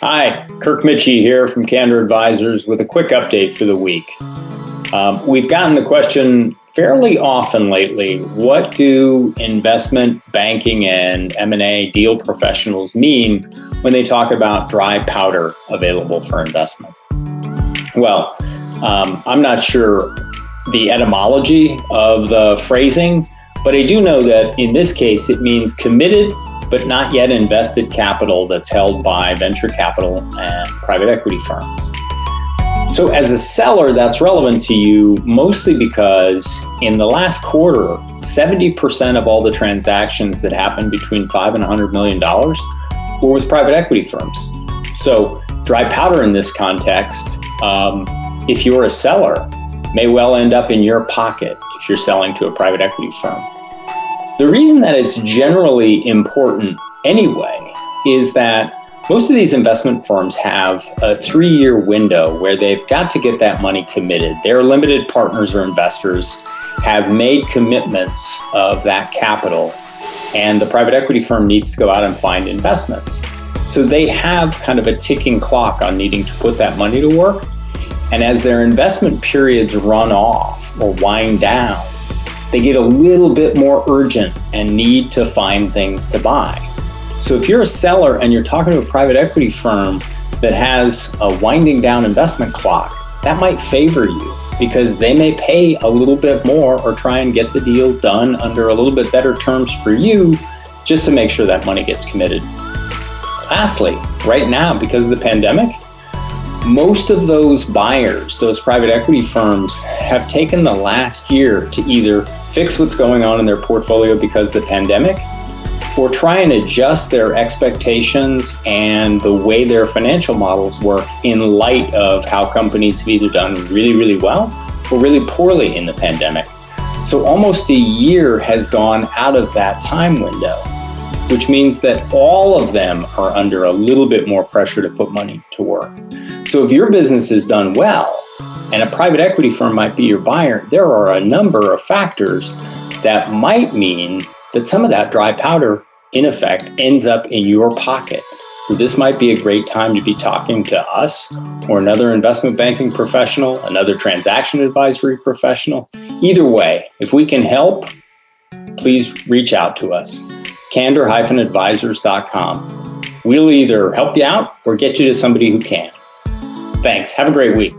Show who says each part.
Speaker 1: Hi, Kirk Mitchie here from Candor Advisors with a quick update for the week. We've gotten the question fairly often lately, what do investment banking and M&A deal professionals mean when they talk about dry powder available for investment? Well, I'm not sure the etymology of the phrasing, but I do know that in this case, it means committed but not yet invested capital that's held by venture capital and private equity firms. So as a seller, that's relevant to you mostly because in the last quarter, 70% of all the transactions that happened between $5 and $100 million were with private equity firms. So dry powder in this context, if you're a seller, may well end up in your pocket if you're selling to a private equity firm. The reason that it's generally important anyway is that most of these investment firms have a 3-year window where they've got to get that money committed. Their limited partners or investors have made commitments of that capital, and the private equity firm needs to go out and find investments. So they have kind of a ticking clock on needing to put that money to work. And as their investment periods run off or wind down, they get a little bit more urgent and need to find things to buy. So if you're a seller and you're talking to a private equity firm that has a winding down investment clock, that might favor you because they may pay a little bit more or try and get the deal done under a little bit better terms for you just to make sure that money gets committed. Lastly, right now, because of the pandemic, most of those buyers, those private equity firms, have taken the last year to either fix what's going on in their portfolio because of the pandemic, or try and adjust their expectations and the way their financial models work in light of how companies have either done really, really well or really poorly in the pandemic. So almost a year has gone out of that time window, which means that all of them are under a little bit more pressure to put money to work. So if your business is done well, and a private equity firm might be your buyer, there are a number of factors that might mean that some of that dry powder, in effect, ends up in your pocket. So this might be a great time to be talking to us or another investment banking professional, another transaction advisory professional. Either way, if we can help, please reach out to us. Candor-advisors.com. We'll either help you out or get you to somebody who can. Thanks. Have a great week.